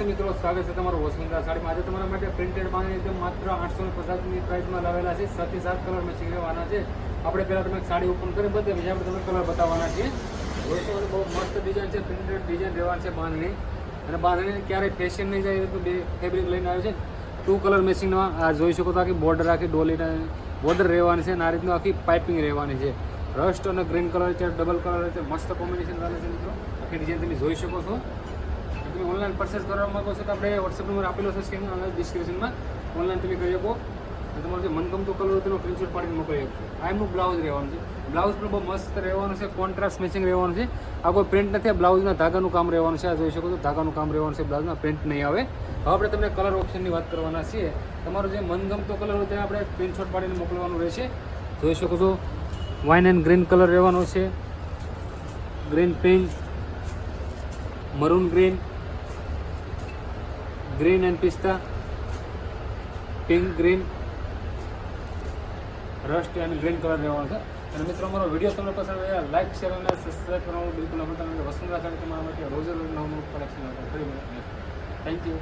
નમસ્તે મિત્રો, સ્વાગત છે તમારું વસુંધરા સાડીમાં। આજે તમારા માટે પ્રિન્ટેડ બાંધણી એકદમ માત્ર 850ની પ્રાઇસમાં લાવેલા છે। 7 કલર મેચિંગ રહેવાના છે। આપણે પહેલાં તમે સાડી ઓપન કરી બતાવીએ, બીજા આપણે તમને કલર બતાવવાના છીએ। જોઈશો બહુ મસ્ત ડિઝાઇન છે, પ્રિન્ટેડ ડિઝાઇન રહેવાની છે બાંધણી। અને બાંધણી ક્યારેય ફેશન નહીં જાય તો બે ફેબ્રિક લઈને આવે છે। 2 કલર મેચિંગમાં આ જોઈ શકો તો આખી બોર્ડર આખી ડોલીના બોર્ડર રહેવાની છે અને આ રીતનું આખી પાઇપિંગ રહેવાની છે। રસ્ટ અને ગ્રીન કલર છે, ડબલ કલર છે, મસ્ત કોમ્બિનેશન રહે છે મિત્રો। આખી ડિઝાઇન તમે જોઈ શકો છો। તમે ઓનલાઈન પરચેસ કરવા માંગો છો તો આપણે વોટ્સએપ નંબર આપેલો છે સ્ક્રીન અને ડિસ્ક્રિપ્શનમાં, ઓનલાઈન તમે કરી શકો અને તમારો જે મનગમતો કલર હોય તેનો પ્રિન્ટશોટ પાડીને મોકલી આપશો। આ એમનું બ્લાઉઝ રહેવાનું છે। બ્લાઉઝ પણ બહુ મસ્ત રહેવાનું છે, કોન્ટ્રાસ્ટ મેચિંગ રહેવાનું છે। આ કોઈ પ્રિન્ટ નથી, આ બ્લાઉઝના ધાગાનું કામ રહેવાનું છે। આ જોઈ શકો તો ધાગાનું કામ રહેવાનું છે, બ્લાઉઝમાં પ્રિન્ટ નહીં આવે। હવે આપણે તમને કલર ઓપ્શનની વાત કરવાના છીએ। તમારો જે મનગમતો કલર હોય તેને આપણે પ્રિન્ટશોટ પાડીને મોકલવાનું રહેશે। જોઈ શકો છો વાઇન એન્ડ ગ્રીન કલર રહેવાનો છે, green pink, maroon green, green and પિસ્તા, pink green, rust and green colour રહેવાનો છે। અને મિત્રો અમારો વિડીયો તમને પસંદ આવે લાઈક, શેર અને સબસ્ક્રાઈબ કરવાનું બિલકુલ ન ભૂલતા। વસુંધરા સાડી તમારા માટે રોજે રોજ નવું કલેક્શન આપે। Thank you.